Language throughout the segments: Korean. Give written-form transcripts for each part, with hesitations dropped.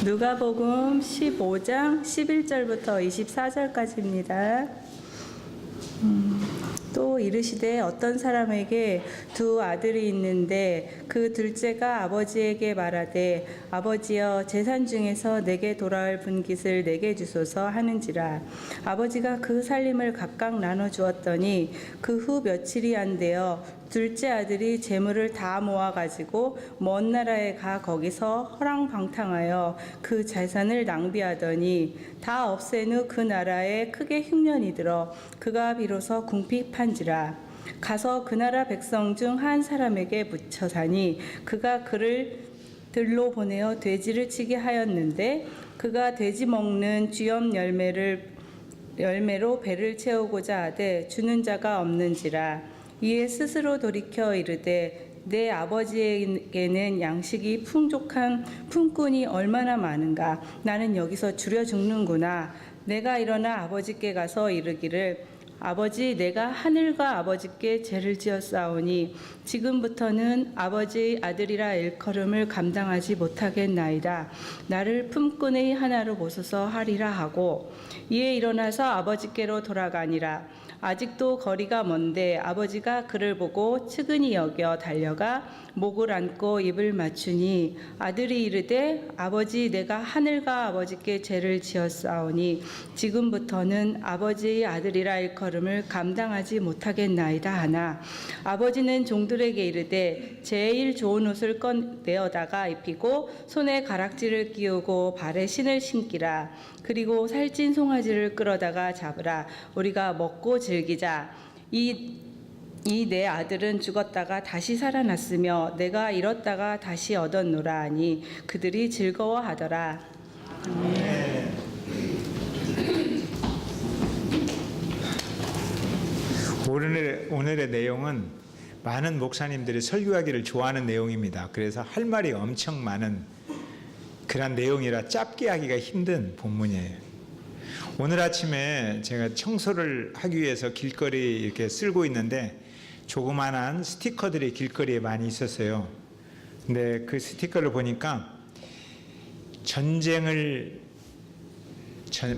누가복음 15장 11절부터 24절까지입니다. 또 이르시되 어떤 사람에게 두 아들이 있는데 그 둘째가 아버지에게 말하되 아버지여 재산 중에서 내게 돌아올 분깃을 내게 주소서 하는지라. 아버지가 그 살림을 각각 나눠 주었더니 그 후 며칠이 안 되어 둘째 아들이 재물을 다 모아 가지고 먼 나라에 가 거기서 허랑방탕하여 그 재산을 낭비하더니 다 없앤 후 그 나라에 크게 흉년이 들어 그가 비로소 궁핍한지라. 가서 그 나라 백성 중 한 사람에게 묻혀 사니 그가 그를 들로 보내어 돼지를 치게 하였는데 그가 돼지 먹는 쥐염 열매로 배를 채우고자 하되 주는 자가 없는지라. 이에 스스로 돌이켜 이르되 내 아버지에게는 양식이 풍족한 품꾼이 얼마나 많은가. 나는 여기서 줄여 죽는구나. 내가 일어나 아버지께 가서 이르기를 아버지, 내가 하늘과 아버지께 죄를 지었사오니 지금부터는 아버지 아들이라 일컬음을 감당하지 못하겠나이다. 나를 품꾼의 하나로 보소서 하리라 하고 이에 일어나서 아버지께로 돌아가니라. 아직도 거리가 먼데 아버지가 그를 보고 측은히 여겨 달려가 목을 안고 입을 맞추니 아들이 이르되 아버지, 내가 하늘과 아버지께 죄를 지었사오니 지금부터는 아버지의 아들이라 일컬음을 감당하지 못하겠나이다 하나 아버지는 종들에게 이르되 제일 좋은 옷을 꺼내어다가 입히고 손에 가락지를 끼우고 발에 신을 신기라. 그리고 살찐 송아지를 끌어다가 잡으라. 우리가 먹고 즐기자. 이 내 아들은 죽었다가 다시 살아났으며 내가 잃었다가 다시 얻었노라 하니 그들이 즐거워하더라. 오늘의 내용은 많은 목사님들이 설교하기를 좋아하는 내용입니다. 그래서 할 말이 엄청 많은 그런 내용이라 짧게 하기가 힘든 본문이에요. 오늘 아침에 제가 청소를 하기 위해서 길거리 이렇게 쓸고 있는데 조그만한 스티커들이 길거리에 많이 있었어요. 근데 그 스티커를 보니까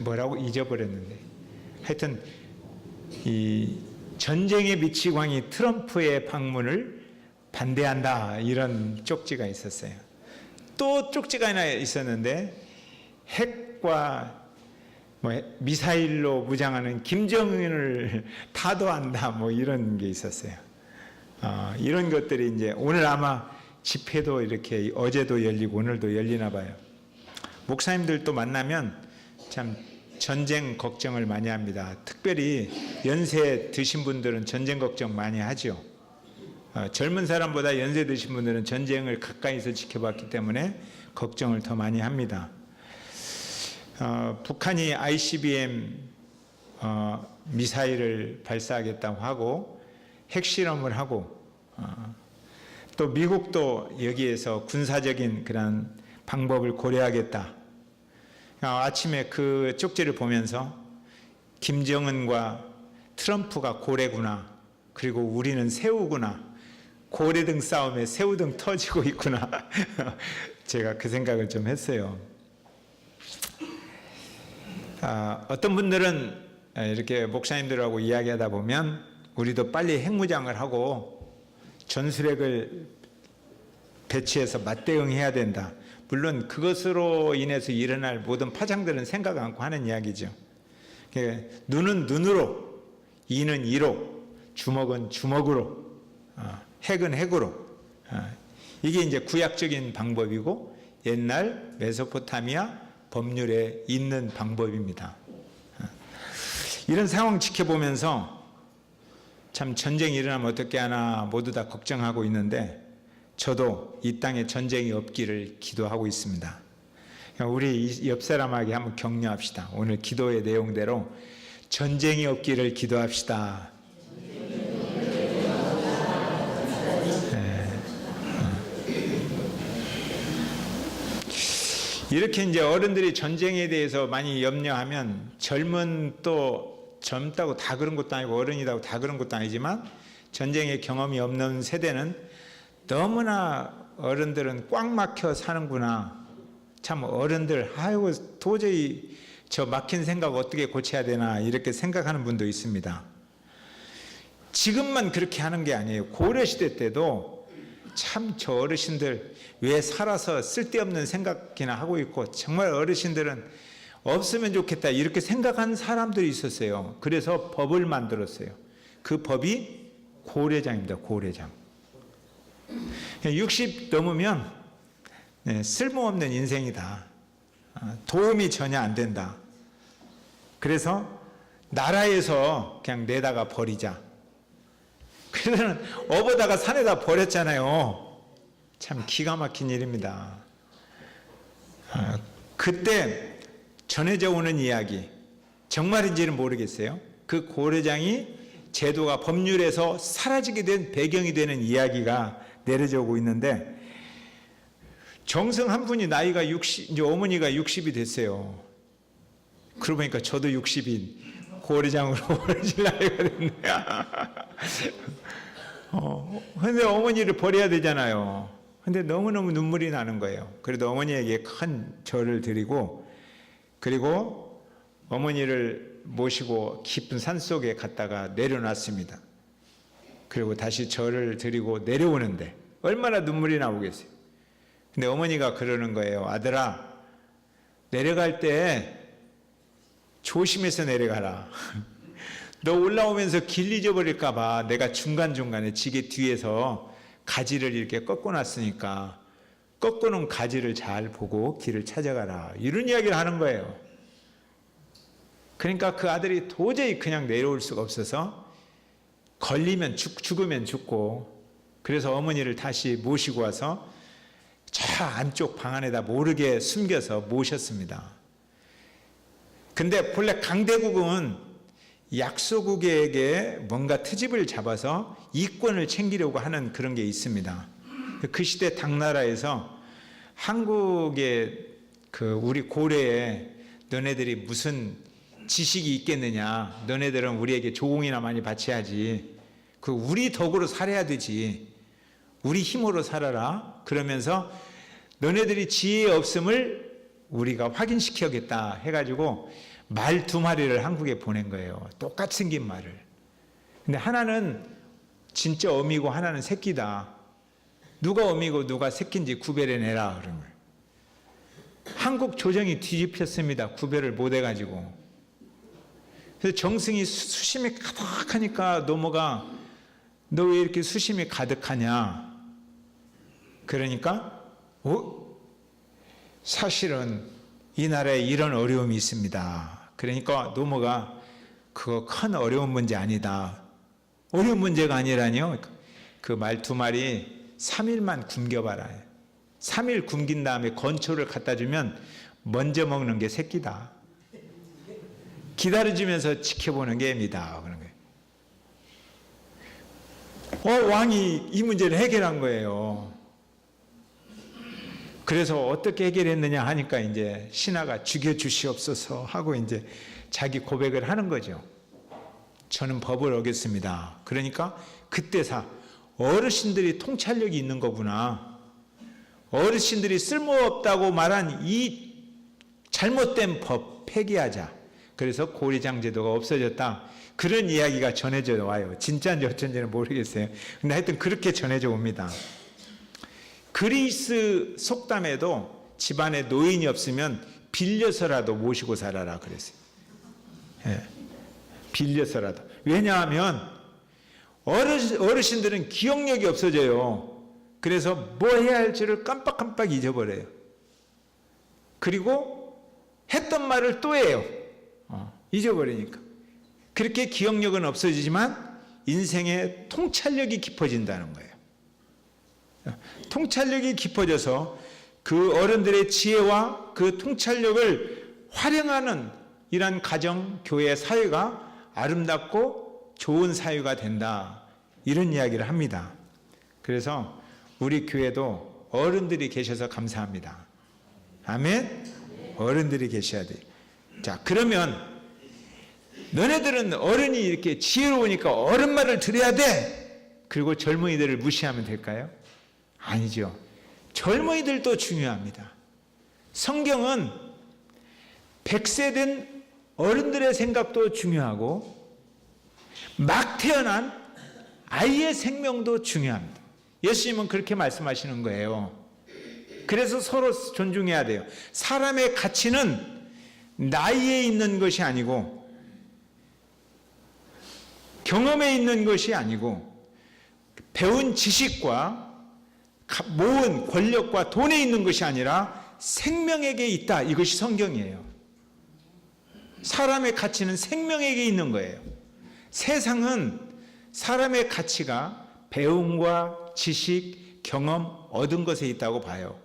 뭐라고 잊어버렸는데 하여튼 이 전쟁의 미치광이 트럼프의 방문을 반대한다 이런 쪽지가 있었어요. 또 쪽지가 하나 있었는데 핵과 미사일로 무장하는 김정은을 타도한다 이런 게 있었어요. 이런 것들이 이제 오늘 아마 집회도 이렇게 어제도 열리고 오늘도 열리나 봐요. 목사님들도 만나면 참 전쟁 걱정을 많이 합니다. 특별히 연세 드신 분들은 전쟁 걱정 많이 하죠. 젊은 사람보다 연세 드신 분들은 전쟁을 가까이서 지켜봤기 때문에 걱정을 더 많이 합니다. 북한이 ICBM 미사일을 발사하겠다고 하고 핵실험을 하고 또 미국도 여기에서 군사적인 그런 방법을 고려하겠다. 아침에 그 쪽지를 보면서 김정은과 트럼프가 고래구나. 그리고 우리는 새우구나. 고래등 싸움에 새우등 터지고 있구나. 제가 그 생각을 좀 했어요. 어떤 분들은 이렇게 목사님들하고 이야기하다 보면 우리도 빨리 핵무장을 하고 전술핵을 배치해서 맞대응해야 된다. 물론 그것으로 인해서 일어날 모든 파장들은 생각 않고 하는 이야기죠. 눈은 눈으로, 이는 이로, 주먹은 주먹으로, 핵은 핵으로. 이게 이제 구약적인 방법이고 옛날 메소포타미아 법률에 있는 방법입니다. 이런 상황 지켜보면서 참 전쟁이 일어나면 어떻게 하나 모두 다 걱정하고 있는데 저도 이 땅에 전쟁이 없기를 기도하고 있습니다. 우리 옆 사람에게 한번 격려합시다. 오늘 기도의 내용대로 전쟁이 없기를 기도합시다. 이렇게 이제 어른들이 전쟁에 대해서 많이 염려하면 젊다고 다 그런 것도 아니고 어른이라고 다 그런 것도 아니지만 전쟁의 경험이 없는 세대는 너무나 어른들은 꽉 막혀 사는구나. 참 어른들 아이고 도저히 저 막힌 생각 어떻게 고쳐야 되나 이렇게 생각하는 분도 있습니다. 지금만 그렇게 하는 게 아니에요. 고려시대 때도 참 저 어르신들 왜 살아서 쓸데없는 생각이나 하고 있고 정말 어르신들은 없으면 좋겠다 이렇게 생각한 사람들이 있었어요. 그래서 법을 만들었어요. 그 법이 고례장입니다. 고례장. 60 넘으면 쓸모없는 인생이다. 도움이 전혀 안 된다. 그래서 나라에서 그냥 내다가 버리자. 그래서 업어다가 산에다 버렸잖아요. 참 기가 막힌 일입니다. 그때 전해져 오는 이야기 정말인지는 모르겠어요. 그 고례장이 제도가 법률에서 사라지게 된 배경이 되는 이야기가 내려져 오고 있는데 정승 한 분이 나이가 60, 이제 어머니가 60이 됐어요. 그러고 보니까 저도 60인 고례장으로 버려질 나이가 됐네요. 근데 어머니를 버려야 되잖아요. 근데 너무너무 눈물이 나는 거예요. 그래도 어머니에게 큰 절을 드리고 그리고 어머니를 모시고 깊은 산속에 갔다가 내려놨습니다. 그리고 다시 절을 드리고 내려오는데 얼마나 눈물이 나오겠어요. 근데 어머니가 그러는 거예요. 아들아, 내려갈 때 조심해서 내려가라. 너 올라오면서 길 잊어버릴까 봐 내가 중간중간에 지게 뒤에서 가지를 이렇게 꺾어놨으니까 꺾어놓은 가지를 잘 보고 길을 찾아가라. 이런 이야기를 하는 거예요. 그러니까 그 아들이 도저히 그냥 내려올 수가 없어서 걸리면 죽으면 죽고 그래서 어머니를 다시 모시고 와서 저 안쪽 방 안에다 모르게 숨겨서 모셨습니다. 근데 본래 강대국은 약소국에게 뭔가 트집을 잡아서 이권을 챙기려고 하는 그런 게 있습니다. 그 시대 당나라에서 한국의 그 우리 고려에 너네들이 무슨 지식이 있겠느냐, 너네들은 우리에게 조공이나 많이 바쳐야지, 그 우리 덕으로 살아야 되지, 우리 힘으로 살아라. 그러면서 너네들이 지혜 없음을 우리가 확인시켜야겠다 해가지고 말 2마리를 한국에 보낸 거예요. 똑같이 생긴 말을. 근데 하나는 진짜 어미고 하나는 새끼다. 누가 어미고 누가 새끼인지 구별해내라. 그런 거예요. 한국 조정이 뒤집혔습니다. 구별을 못해가지고. 그래서 정승이 수심이 가득하니까 노모가 너 왜 이렇게 수심이 가득하냐. 그러니까 사실은 이 나라에 이런 어려움이 있습니다. 그러니까 노모가 그거 큰 어려운 문제 아니다. 어려운 문제가 아니라니요. 그 말 2마리 3일만 굶겨봐라. 3일 굶긴 다음에 건초를 갖다 주면 먼저 먹는 게 새끼다. 기다려주면서 지켜보는 게 애미다. 그런 거예요. 왕이 이 문제를 해결한 거예요. 그래서 어떻게 해결했느냐 하니까 이제 신하가 죽여주시옵소서 하고 이제 자기 고백을 하는 거죠. 저는 법을 어겼습니다. 그러니까 그때사 어르신들이 통찰력이 있는 거구나. 어르신들이 쓸모없다고 말한 이 잘못된 법 폐기하자. 그래서 고례장 제도가 없어졌다. 그런 이야기가 전해져 와요. 진짜인지 어쩐지는 모르겠어요. 근데 하여튼 그렇게 전해져 옵니다. 그리스 속담에도 집안에 노인이 없으면 빌려서라도 모시고 살아라 그랬어요. 예, 빌려서라도. 왜냐하면 어르신들은 기억력이 없어져요. 그래서 뭐 해야 할지를 깜빡깜빡 잊어버려요. 그리고 했던 말을 또 해요. 잊어버리니까. 그렇게 기억력은 없어지지만 인생의 통찰력이 깊어진다는 거예요. 통찰력이 깊어져서 그 어른들의 지혜와 그 통찰력을 활용하는 이런 가정, 교회, 사회가 아름답고 좋은 사회가 된다. 이런 이야기를 합니다. 그래서 우리 교회도 어른들이 계셔서 감사합니다. 아멘? 어른들이 계셔야 돼요. 자, 그러면 너네들은 어른이 이렇게 지혜로우니까 어른 말을 들어야 돼. 그리고 젊은이들을 무시하면 될까요? 아니죠. 젊은이들도 중요합니다. 성경은 100세 된 어른들의 생각도 중요하고 막 태어난 아이의 생명도 중요합니다. 예수님은 그렇게 말씀하시는 거예요. 그래서 서로 존중해야 돼요. 사람의 가치는 나이에 있는 것이 아니고 경험에 있는 것이 아니고 배운 지식과 모은 권력과 돈에 있는 것이 아니라 생명에게 있다. 이것이 성경이에요. 사람의 가치는 생명에게 있는 거예요. 세상은 사람의 가치가 배움과 지식, 경험, 얻은 것에 있다고 봐요.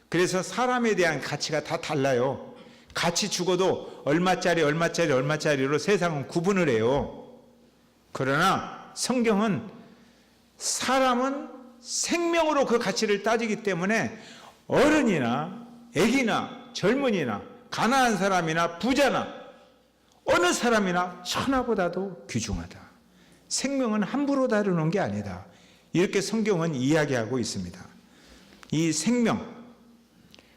그래서 사람에 대한 가치가 다 달라요. 같이 죽어도 얼마짜리로 세상은 구분을 해요. 그러나 성경은 사람은 생명으로 그 가치를 따지기 때문에 어른이나 애기나 젊은이나 가난한 사람이나 부자나 어느 사람이나 천하보다도 귀중하다. 생명은 함부로 다루는 게 아니다. 이렇게 성경은 이야기하고 있습니다. 이 생명.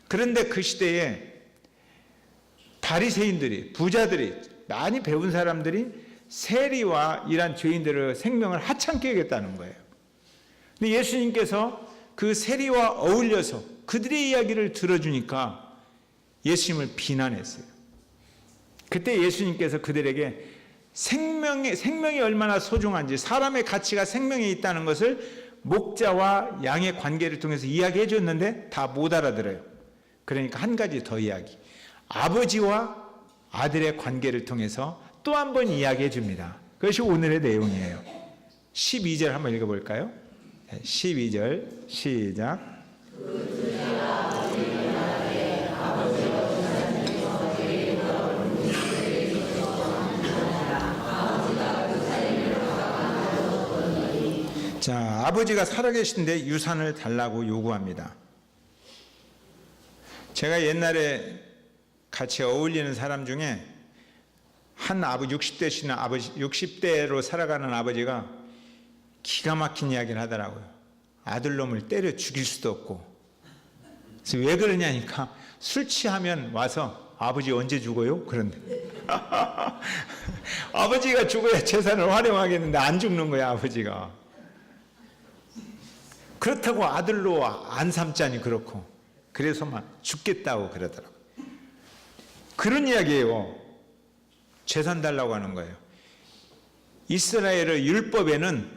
그런데 그 시대에 바리새인들이, 부자들이, 많이 배운 사람들이 세리와 이런 죄인들의 생명을 하찮게 여겼다는 거예요. 근데 예수님께서 그 세리와 어울려서 그들의 이야기를 들어주니까 예수님을 비난했어요. 그때 예수님께서 그들에게 생명이 얼마나 소중한지, 사람의 가치가 생명에 있다는 것을 목자와 양의 관계를 통해서 이야기해 줬는데 다 못 알아들어요. 그러니까 한 가지 더 이야기. 아버지와 아들의 관계를 통해서 또 한 번 이야기해 줍니다. 그것이 오늘의 내용이에요. 12절 한번 읽어볼까요? 12절 시작. 자, 아버지가 살아계신데 유산을 달라고 요구합니다. 제가 옛날에 같이 어울리는 사람 중에 한 아버지 60대시는 아버지 60대로 살아가는 아버지가 기가 막힌 이야기를 하더라고요. 아들놈을 때려 죽일 수도 없고. 그래서 왜 그러냐니까 술 취하면 와서 아버지 언제 죽어요? 그런데 아버지가 죽어야 재산을 활용하겠는데 안 죽는 거야 아버지가. 그렇다고 아들로 안 삼자니 그렇고 그래서 막 죽겠다고 그러더라고요. 그런 이야기예요. 재산 달라고 하는 거예요. 이스라엘의 율법에는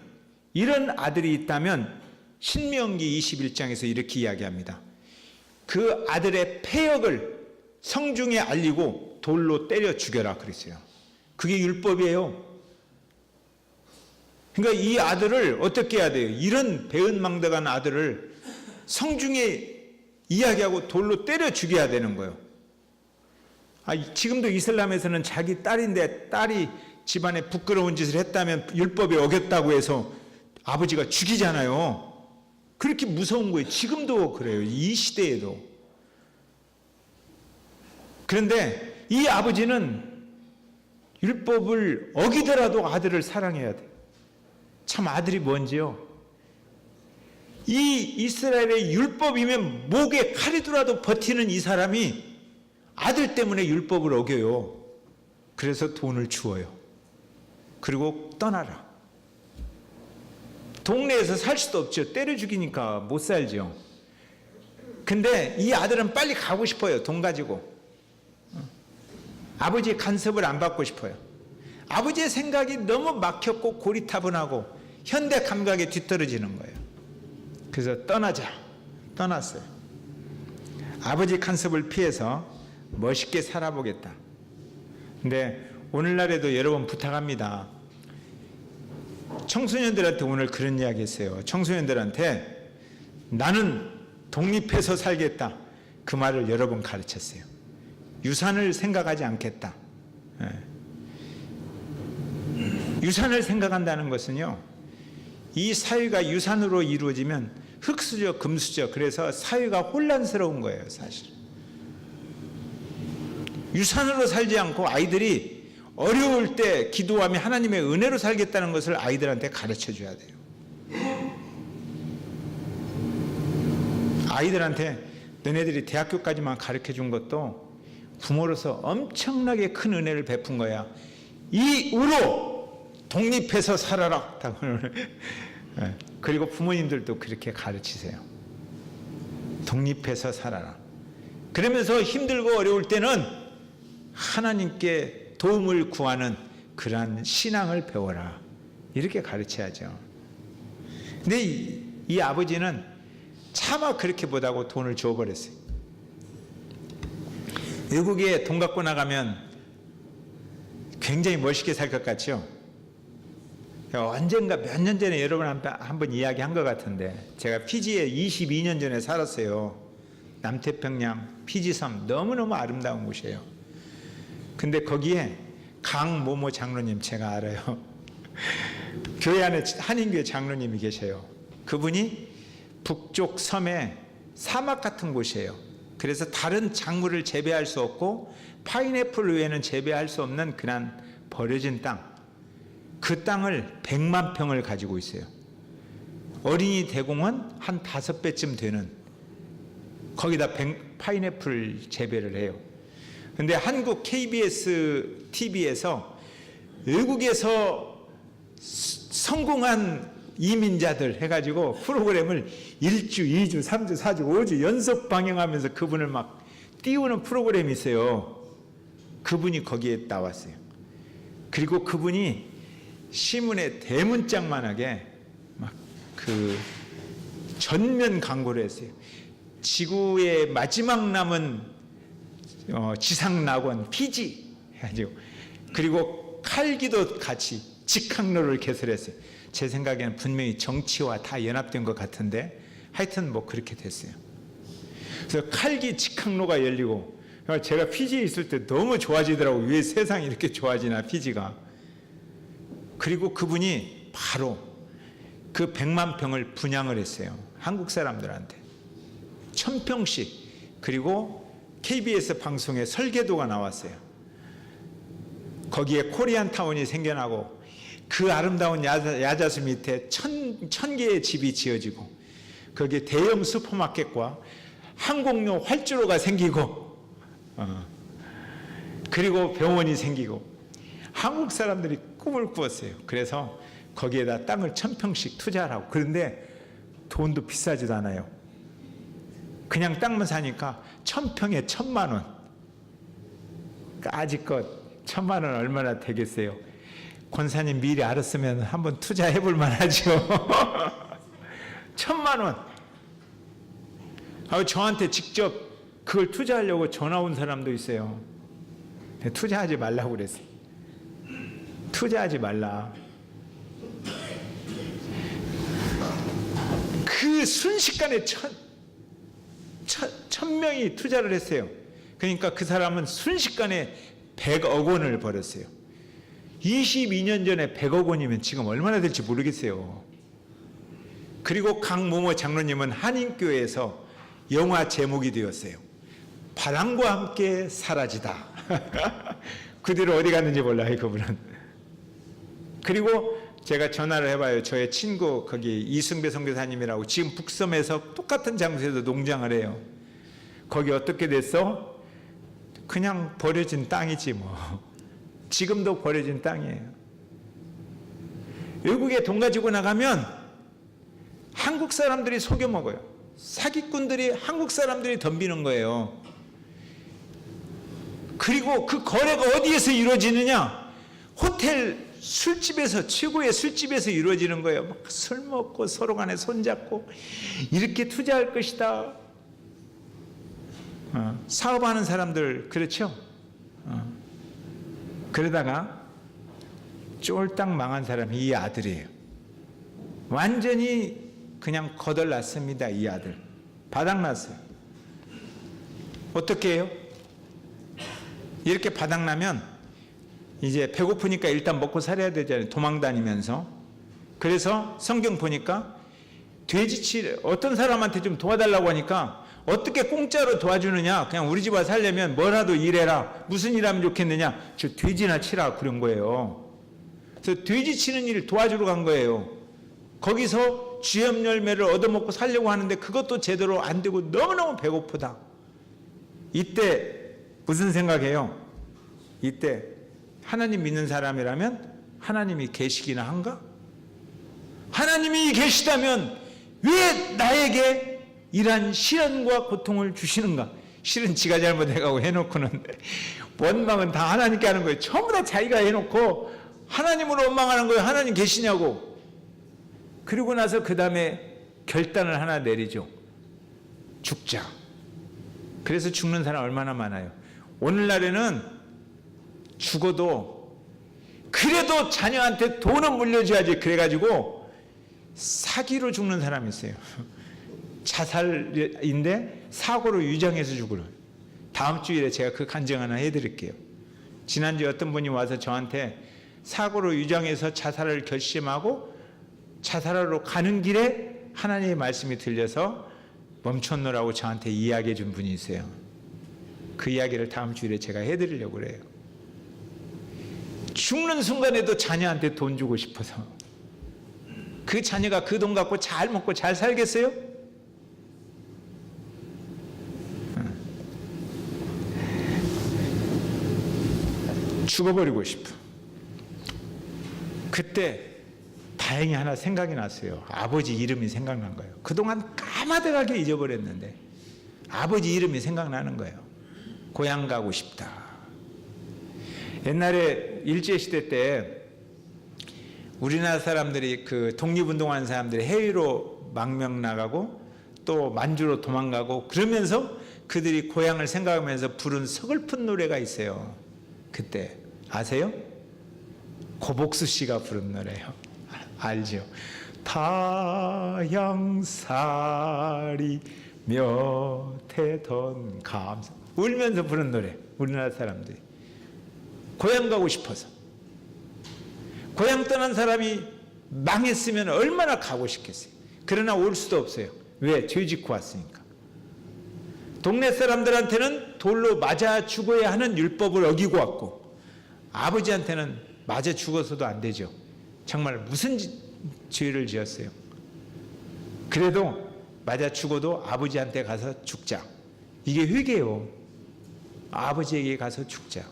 이런 아들이 있다면 신명기 21장에서 이렇게 이야기합니다. 그 아들의 패역을 성중에 알리고 돌로 때려 죽여라 그랬어요. 그게 율법이에요. 그러니까 이 아들을 어떻게 해야 돼요? 이런 배은망덕한 아들을 성중에 이야기하고 돌로 때려 죽여야 되는 거예요. 지금도 이슬람에서는 자기 딸인데 딸이 집안에 부끄러운 짓을 했다면 율법에 어겼다고 해서 아버지가 죽이잖아요. 그렇게 무서운 거예요. 지금도 그래요. 이 시대에도. 그런데 이 아버지는 율법을 어기더라도 아들을 사랑해야 돼요. 참 아들이 뭔지요? 이 이스라엘의 율법이면 목에 칼이 들어도 버티는 이 사람이 아들 때문에 율법을 어겨요. 그래서 돈을 주어요. 그리고 떠나라. 동네에서 살 수도 없죠. 때려 죽이니까 못 살죠. 근데 이 아들은 빨리 가고 싶어요. 돈 가지고. 아버지의 간섭을 안 받고 싶어요. 아버지의 생각이 너무 막혔고 고리타분하고 현대 감각에 뒤떨어지는 거예요. 그래서 떠나자. 떠났어요. 아버지 간섭을 피해서 멋있게 살아보겠다. 근데 오늘날에도 여러 번 부탁합니다. 청소년들한테 오늘 그런 이야기 했어요. 청소년들한테 나는 독립해서 살겠다. 그 말을 여러 번 가르쳤어요. 유산을 생각하지 않겠다. 유산을 생각한다는 것은요, 이 사회가 유산으로 이루어지면 흙수저, 금수저, 그래서 사회가 혼란스러운 거예요, 사실. 유산으로 살지 않고 아이들이 어려울 때 기도하며 하나님의 은혜로 살겠다는 것을 아이들한테 가르쳐 줘야 돼요. 아이들한테 너네들이 대학교까지만 가르쳐 준 것도 부모로서 엄청나게 큰 은혜를 베푼 거야. 이후로 독립해서 살아라. 그리고 부모님들도 그렇게 가르치세요. 독립해서 살아라. 그러면서 힘들고 어려울 때는 하나님께 도움을 구하는 그러한 신앙을 배워라. 이렇게 가르쳐야죠. 근데 이 아버지는 차마 그렇게 못하고 돈을 줘버렸어요. 외국에 돈 갖고 나가면 굉장히 멋있게 살 것 같죠? 언젠가 몇 년 전에 여러분한테 한번 이야기한 것 같은데, 제가 피지에 22년 전에 살았어요. 남태평양 피지섬, 너무너무 아름다운 곳이에요. 근데 거기에 강모모 장로님, 제가 알아요. 교회 안에 한인교회 장로님이 계셔요. 그분이 북쪽 섬에 사막 같은 곳이에요. 그래서 다른 작물을 재배할 수 없고 파인애플 외에는 재배할 수 없는 그런 버려진 땅, 그 땅을 100만 평을 가지고 있어요. 어린이 대공원 한 5배쯤 되는, 거기다 파인애플 재배를 해요. 근데 한국 KBS TV에서 외국에서 성공한 이민자들 해가지고 프로그램을 1주, 2주, 3주, 4주, 5주 연속 방영하면서 그분을 막 띄우는 프로그램이 있어요. 그분이 거기에 나왔어요. 그리고 그분이 신문에 대문짝만하게 막 그 전면 광고를 했어요. 지구의 마지막 남은 지상낙원 피지 해가지고, 그리고 칼기도 같이 직항로를 개설했어요. 제 생각에는 분명히 정치와 다 연합된 것 같은데 하여튼 뭐 그렇게 됐어요. 그래서 칼기 직항로가 열리고, 제가 피지에 있을 때 너무 좋아지더라고요. 왜 세상이 이렇게 좋아지나, 피지가. 그리고 그분이 바로 그 100만 평을 분양을 했어요. 한국 사람들한테 1000평씩. 그리고 KBS 방송에 설계도가 나왔어요. 거기에 코리안타운이 생겨나고, 그 아름다운 야자수 밑에 1000개의 집이 지어지고, 거기에 대형 슈퍼마켓과 항공용 활주로가 생기고, 그리고 병원이 생기고, 한국 사람들이 꿈을 꾸었어요. 그래서 거기에다 땅을 1000평씩 투자를 하고, 그런데 돈도 비싸지도 않아요. 그냥 땅만 사니까 1000평에 1000만 원. 까짓것 1000만 원 얼마나 되겠어요? 권사님 미리 알았으면 한번 투자해 볼 만하죠. 1000만 원. 저한테 직접 그걸 투자하려고 전화 온 사람도 있어요. 투자하지 말라고 그랬어요. 투자하지 말라. 그 순식간에 1000명이 투자를 했어요. 그러니까 그 사람은 순식간에 100억 원을 벌었어요. 22년 전에 100억 원이면 지금 얼마나 될지 모르겠어요. 그리고 강모모 장로님은 한인교회에서 영화 제목이 되었어요. 바람과 함께 사라지다. 그 뒤로 어디 갔는지 몰라요, 그분은. 그리고 제가 전화를 해봐요. 저의 친구 거기 이승배 선교사님이라고 지금 북섬에서 똑같은 장소에서 농장을 해요. 거기 어떻게 됐어? 그냥 버려진 땅이지 뭐. 지금도 버려진 땅이에요. 외국에 돈 가지고 나가면 한국 사람들이 속여 먹어요. 사기꾼들이 한국 사람들이 덤비는 거예요. 그리고 그 거래가 어디에서 이루어지느냐? 호텔 술집에서, 최고의 술집에서 이루어지는 거예요. 막 술 먹고 서로 간에 손잡고 이렇게 투자할 것이다. 사업하는 사람들 그렇죠? 그러다가 쫄딱 망한 사람이 이 아들이에요. 완전히 그냥 거덜났습니다. 이 아들 바닥났어요. 어떻게 해요? 이렇게 바닥나면 이제 배고프니까 일단 먹고 살아야 되잖아요. 도망 다니면서. 그래서 성경 보니까 돼지칠, 어떤 사람한테 좀 도와달라고 하니까 어떻게 공짜로 도와주느냐, 그냥 우리 집 와서 살려면 뭐라도 일해라, 무슨 일하면 좋겠느냐, 저 돼지나 치라, 그런 거예요. 그래서 돼지 치는 일을 도와주러 간 거예요. 거기서 그리고 쥐염 열매를 얻어먹고 살려고 하는데 그것도 제대로 안 되고 너무너무 배고프다. 이때 무슨 생각해요? 이때 하나님 믿는 사람이라면 하나님이 계시기나 한가? 하나님이 계시다면 왜 나에게 이러한 시련과 고통을 주시는가? 실은 지가 잘못해가고 해놓고는 원망은 다 하나님께 하는 거예요. 전부 다 자기가 해놓고 하나님으로 원망하는 거예요. 하나님 계시냐고. 그리고 나서 그 다음에 결단을 하나 내리죠. 죽자. 그래서 죽는 사람 얼마나 많아요. 오늘날에는 죽어도 그래도 자녀한테 돈은 물려줘야지 그래가지고 사기로 죽는 사람이 있어요. 자살인데 사고로 유장해서 죽으러. 다음 주일에 제가 그 간증 하나 해드릴게요. 지난주에 어떤 분이 와서 저한테 사고로 유장해서 자살을 결심하고 자살하러 가는 길에 하나님의 말씀이 들려서 멈췄노라고 저한테 이야기해 준 분이 있어요. 그 이야기를 다음 주일에 제가 해드리려고 그래요. 죽는 순간에도 자녀한테 돈 주고 싶어서. 그 자녀가 그 돈 갖고 잘 먹고 잘 살겠어요? 죽어버리고 싶어. 그때 다행히 하나 생각이 났어요. 아버지 이름이 생각난 거예요. 그동안 까마득하게 잊어버렸는데 아버지 이름이 생각나는 거예요. 고향 가고 싶다. 옛날에 일제시대 때 우리나라 사람들이 그 독립운동하는 사람들이 해외로 망명 나가고 또 만주로 도망가고 그러면서 그들이 고향을 생각하면서 부른 서글픈 노래가 있어요. 그때 아세요? 고복수 씨가 부른 노래예요. 알죠? 타양살이 몇 해던 감사. 울면서 부른 노래. 우리나라 사람들이 고향 가고 싶어서. 고향 떠난 사람이 망했으면 얼마나 가고 싶겠어요. 그러나 올 수도 없어요. 왜? 죄 짓고 왔으니까. 동네 사람들한테는 돌로 맞아 죽어야 하는 율법을 어기고 왔고 아버지한테는 맞아 죽어서도 안 되죠. 정말 무슨 죄를 지었어요. 그래도 맞아 죽어도 아버지한테 가서 죽자. 이게 회개요. 아버지에게 가서 죽자.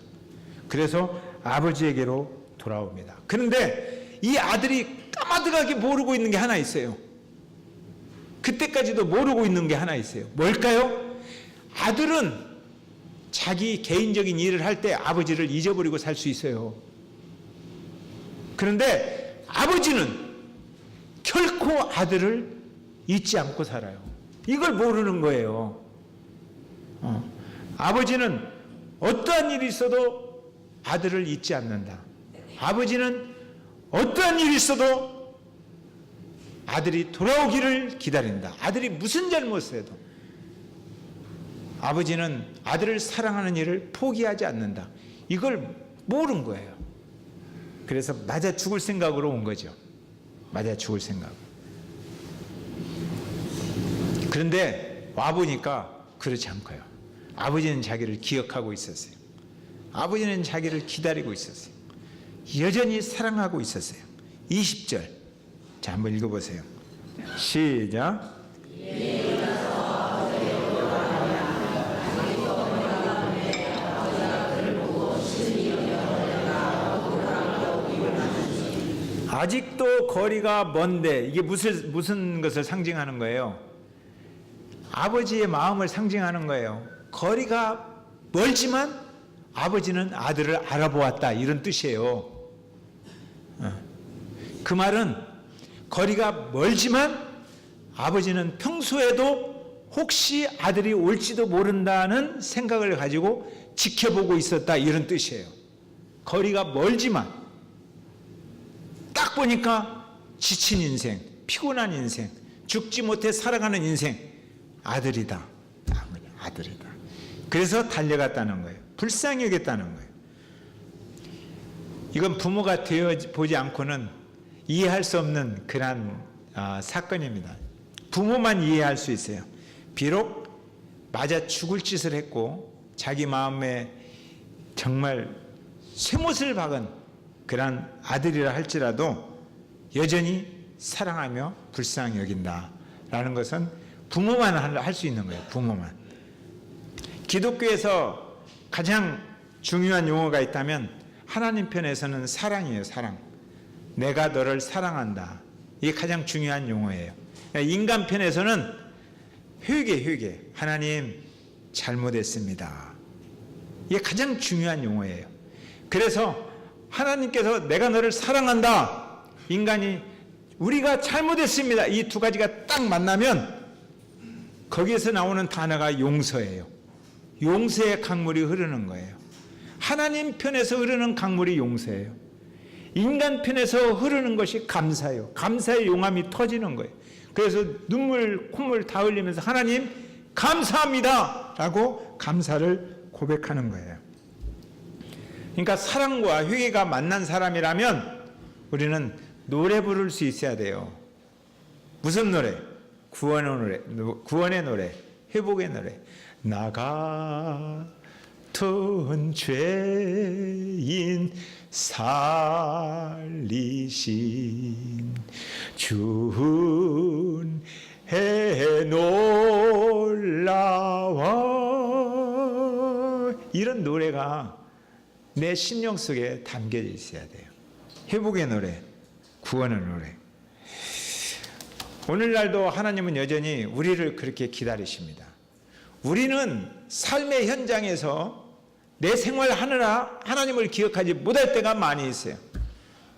그래서 아버지에게로 돌아옵니다. 그런데 이 아들이 까마득하게 모르고 있는 게 하나 있어요. 그때까지도 모르고 있는 게 하나 있어요. 뭘까요? 아들은 자기 개인적인 일을 할 때 아버지를 잊어버리고 살 수 있어요. 그런데 아버지는 결코 아들을 잊지 않고 살아요. 이걸 모르는 거예요. 아버지는 어떠한 일이 있어도 아들을 잊지 않는다. 아버지는 어떠한 일이 있어도 아들이 돌아오기를 기다린다. 아들이 무슨 잘못을 해도 아버지는 아들을 사랑하는 일을 포기하지 않는다. 이걸 모른 거예요. 그래서 맞아 죽을 생각으로 온 거죠. 맞아 죽을 생각. 그런데 와보니까 그렇지 않고요. 아버지는 자기를 기억하고 있었어요. 아버지는 자기를 기다리고 있었어요. 여전히 사랑하고 있었어요. 20절. 자, 한번 읽어보세요. 시작. 아직도 거리가 먼데 이게 무슨 것을 상징하는 거예요? 아버지의 마음을 상징하는 거예요. 거리가 멀지만 아버지는 아들을 알아보았다 이런 뜻이에요. 그 말은 거리가 멀지만 아버지는 평소에도 혹시 아들이 올지도 모른다는 생각을 가지고 지켜보고 있었다 이런 뜻이에요. 거리가 멀지만 딱 보니까 지친 인생, 피곤한 인생, 죽지 못해 살아가는 인생, 아들이다. 아들이다. 그래서 달려갔다는 거예요. 불쌍히 여겼다는 거예요. 이건 부모가 되어보지 않고는 이해할 수 없는 그런 사건입니다. 부모만 이해할 수 있어요. 비록 맞아 죽을 짓을 했고 자기 마음에 정말 쇠못을 박은 그런 아들이라 할지라도 여전히 사랑하며 불쌍히 여긴다 라는 것은 부모만 할 수 있는 거예요. 부모만. 기독교에서 가장 중요한 용어가 있다면 하나님 편에서는 사랑이에요. 사랑. 내가 너를 사랑한다. 이게 가장 중요한 용어예요. 인간 편에서는 회개. 하나님 잘못했습니다. 이게 가장 중요한 용어예요. 그래서 하나님께서 내가 너를 사랑한다. 인간이 우리가 잘못했습니다. 이 두 가지가 딱 만나면 거기에서 나오는 단어가 용서예요. 용서의 강물이 흐르는 거예요. 하나님 편에서 흐르는 강물이 용서예요. 인간 편에서 흐르는 것이 감사예요. 감사의 용암이 터지는 거예요. 그래서 눈물, 콧물 다 흘리면서 하나님 감사합니다 라고 감사를 고백하는 거예요. 그러니까 사랑과 회개가 만난 사람이라면 우리는 노래 부를 수 있어야 돼요. 무슨 노래? 구원의 노래, 회복의 노래. 나 같은 죄인 살리신 주의 놀라워. 이런 노래가 내 심령 속에 담겨져 있어야 돼요. 회복의 노래, 구원의 노래. 오늘날도 하나님은 여전히 우리를 그렇게 기다리십니다. 우리는 삶의 현장에서 내 생활 하느라 하나님을 기억하지 못할 때가 많이 있어요.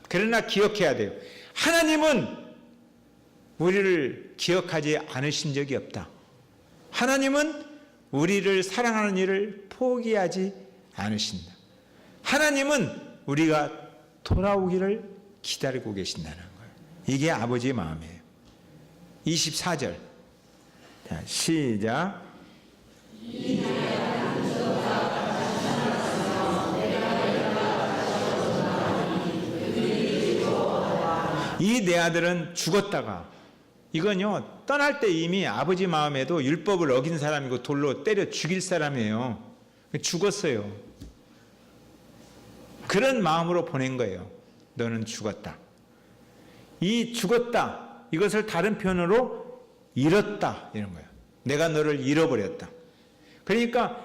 그러나 기억해야 돼요. 하나님은 우리를 기억하지 않으신 적이 없다. 하나님은 우리를 사랑하는 일을 포기하지 않으신다. 하나님은 우리가 돌아오기를 기다리고 계신다는 거예요. 이게 아버지의 마음이에요. 24절. 자, 시작. 이 내 아들은 죽었다가, 이건요 떠날 때 이미 아버지 마음에도 율법을 어긴 사람이고 돌로 때려 죽일 사람이에요. 죽었어요. 그런 마음으로 보낸 거예요. 너는 죽었다. 이 죽었다, 이것을 다른 표현으로 잃었다 이런 거예요. 내가 너를 잃어버렸다. 그러니까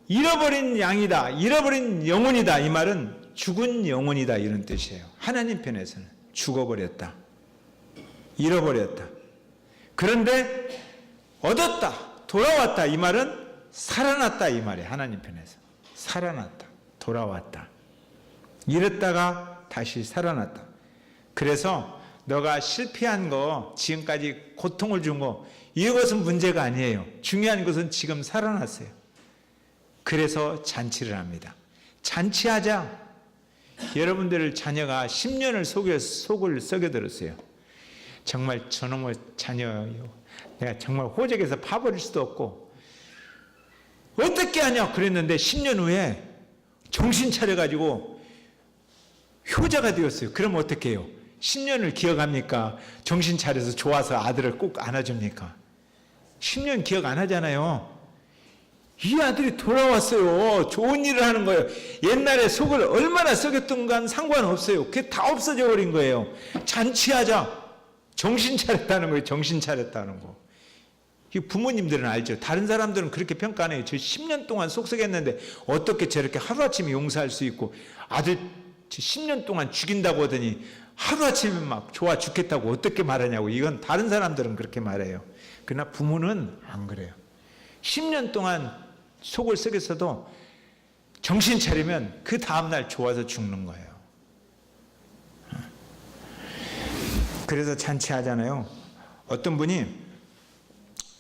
잃어버린 양이다, 잃어버린 영혼이다, 이 말은 죽은 영혼이다 이런 뜻이에요. 하나님 편에서는 죽어버렸다, 잃어버렸다. 그런데 얻었다, 돌아왔다, 이 말은 살아났다 이 말이에요. 하나님 편에서 살아났다, 돌아왔다, 잃었다가 다시 살아났다. 그래서 너가 실패한 거, 지금까지 고통을 준 거, 이것은 문제가 아니에요. 중요한 것은 지금 살아났어요. 그래서 잔치를 합니다. 잔치하자. 여러분들 자녀가 10년을 속을 썩여들었어요. 정말 저놈의 자녀요, 내가 정말 호적에서 파버릴 수도 없고 어떻게 하냐 그랬는데 10년 후에 정신 차려가지고 효자가 되었어요. 그럼 어떻게 해요? 10년을 기억합니까? 정신 차려서 좋아서 아들을 꼭 안아줍니까? 10년 기억 안 하잖아요. 이 아들이 돌아왔어요. 좋은 일을 하는 거예요. 옛날에 속을 얼마나 썩였던 건 상관없어요. 그게 다 없어져 버린 거예요. 잔치하자. 정신 차렸다는 거예요. 정신 차렸다는 거. 이 부모님들은 알죠. 다른 사람들은 그렇게 평가 안 해요. 저 10년 동안 속썩였는데 어떻게 저렇게 하루아침에 용서할 수 있고, 아들 10년 동안 죽인다고 하더니 하루아침에 막 좋아 죽겠다고 어떻게 말하냐고. 이건 다른 사람들은 그렇게 말해요. 그러나 부모는 안 그래요. 10년 동안 속을 썩였어도 정신 차리면 그 다음날 좋아서 죽는 거예요. 그래서 잔치하잖아요. 어떤 분이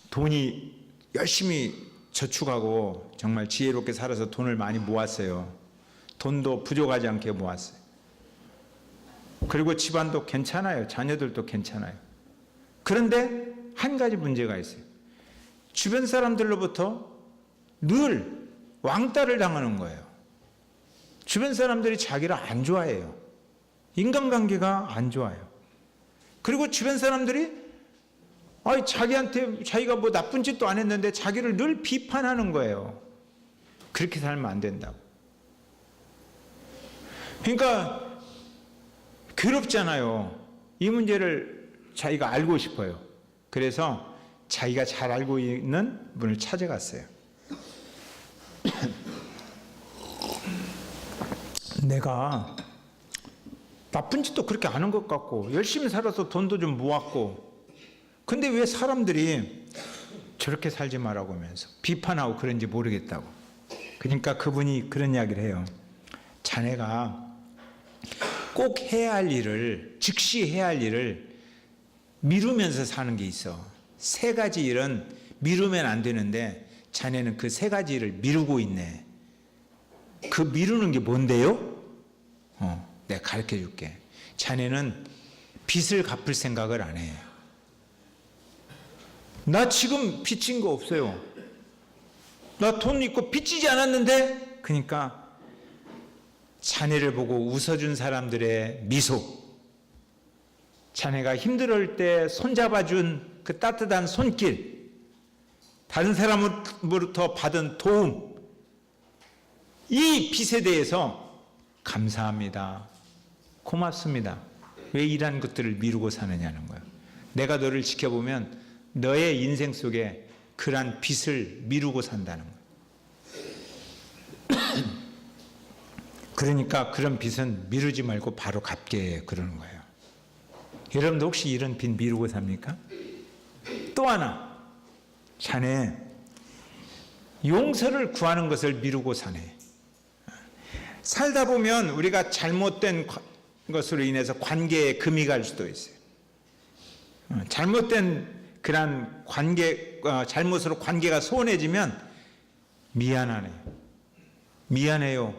돈이 열심히 저축하고 정말 지혜롭게 살아서 돈을 많이 모았어요. 돈도 부족하지 않게 모았어요. 그리고 집안도 괜찮아요. 자녀들도 괜찮아요. 그런데 한 가지 문제가 있어요. 주변 사람들로부터 늘 왕따를 당하는 거예요. 주변 사람들이 자기를 안 좋아해요. 인간관계가 안 좋아요. 그리고 주변 사람들이 자기한테, 자기가 뭐 나쁜 짓도 안 했는데 자기를 늘 비판하는 거예요. 그렇게 살면 안 된다고. 그러니까 괴롭잖아요. 이 문제를 자기가 알고 싶어요. 그래서 자기가 잘 알고 있는 분을 찾아갔어요. 내가 나쁜 짓도 그렇게 안 한 것 같고 열심히 살아서 돈도 좀 모았고, 근데 왜 사람들이 저렇게 살지 말라고 하면서 비판하고 그런지 모르겠다고. 그러니까 그분이 그런 이야기를 해요. 자네가 꼭 해야 할 일을, 즉시 해야 할 일을 미루면서 사는 게 있어. 세 가지 일은 미루면 안 되는데 자네는 그 세 가지 일을 미루고 있네. 그 미루는 게 뭔데요? 내가 가르쳐 줄게. 자네는 빚을 갚을 생각을 안 해. 나 지금 빚진 거 없어요. 나 돈 있고 빚지지 않았는데? 그러니까 자네를 보고 웃어준 사람들의 미소, 자네가 힘들 때 손잡아준 그 따뜻한 손길, 다른 사람으로부터 받은 도움, 이 빚에 대해서 감사합니다, 고맙습니다. 왜 이러한 것들을 미루고 사느냐는 거예요. 내가 너를 지켜보면 너의 인생 속에 그러한 빚을 미루고 산다는 거예요. 그러니까 그런 빚은 미루지 말고 바로 갚게 그러는 거예요. 여러분도 혹시 이런 빚 미루고 삽니까? 또 하나, 자네 용서를 구하는 것을 미루고 사네. 살다 보면 우리가 잘못된 것으로 인해서 관계에 금이 갈 수도 있어요. 잘못된 그런 관계, 잘못으로 관계가 소원해지면 미안해요,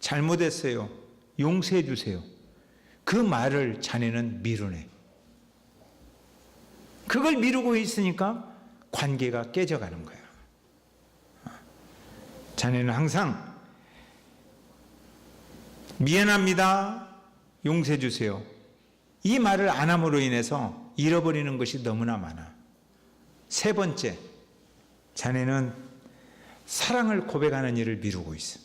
잘못했어요, 용서해 주세요. 그 말을 자네는 미루네. 그걸 미루고 있으니까 관계가 깨져가는 거야. 자네는 항상 미안합니다, 용서해 주세요, 이 말을 안 함으로 인해서 잃어버리는 것이 너무나 많아. 세 번째, 자네는 사랑을 고백하는 일을 미루고 있어.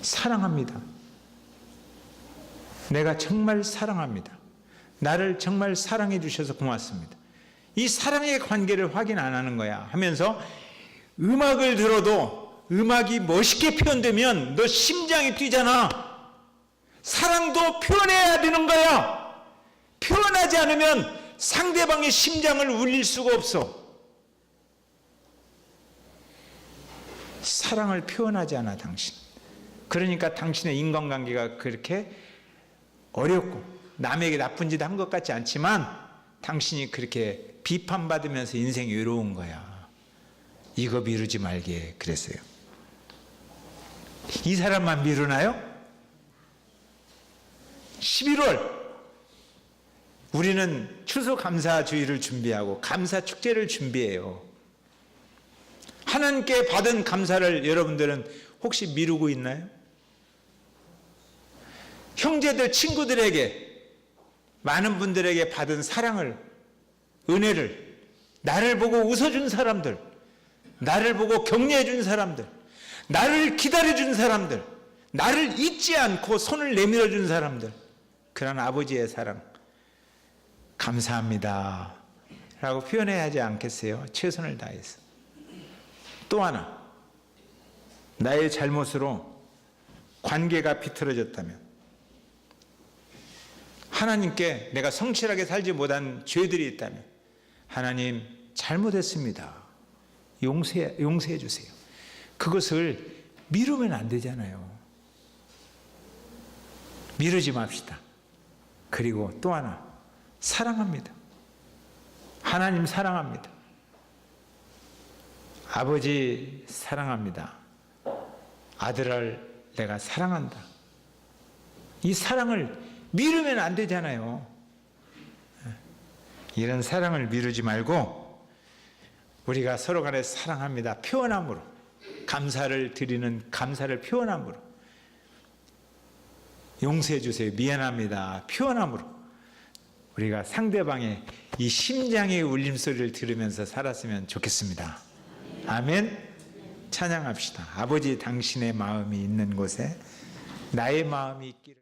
사랑합니다, 내가 정말 사랑합니다, 나를 정말 사랑해 주셔서 고맙습니다, 이 사랑의 관계를 확인 안 하는 거야 하면서 음악을 들어도 음악이 멋있게 표현되면 너 심장이 뛰잖아. 사랑도 표현해야 되는 거야. 표현하지 않으면 상대방의 심장을 울릴 수가 없어. 사랑을 표현하지 않아 당신. 그러니까 당신의 인간관계가 그렇게 어렵고 남에게 나쁜 짓 한 것 같지 않지만 당신이 그렇게 비판받으면서 인생이 외로운 거야. 이거 미루지 말게 그랬어요. 이 사람만 미루나요? 11월 우리는 추수감사주의를 준비하고 감사축제를 준비해요. 하나님께 받은 감사를 여러분들은 혹시 미루고 있나요? 형제들, 친구들에게, 많은 분들에게 받은 사랑을, 은혜를, 나를 보고 웃어준 사람들, 나를 보고 격려해준 사람들, 나를 기다려준 사람들, 나를 잊지 않고 손을 내밀어준 사람들, 그런 아버지의 사랑 감사합니다 라고 표현해야 하지 않겠어요? 최선을 다해서. 또 하나, 나의 잘못으로 관계가 비틀어졌다면, 하나님께 내가 성실하게 살지 못한 죄들이 있다면, 하나님 잘못했습니다, 용서해 주세요. 그것을 미루면 안 되잖아요. 미루지 맙시다. 그리고 또 하나, 사랑합니다. 하나님 사랑합니다. 아버지 사랑합니다. 아들을 내가 사랑한다. 이 사랑을 미루면 안 되잖아요. 이런 사랑을 미루지 말고 우리가 서로 간에 사랑합니다 표현함으로, 감사를 드리는 감사를 표현함으로, 용서해 주세요, 미안합니다 표현함으로 우리가 상대방의 이 심장의 울림소리를 들으면서 살았으면 좋겠습니다. 아멘. 찬양합시다. 아버지, 당신의 마음이 있는 곳에 나의 마음이 있기를.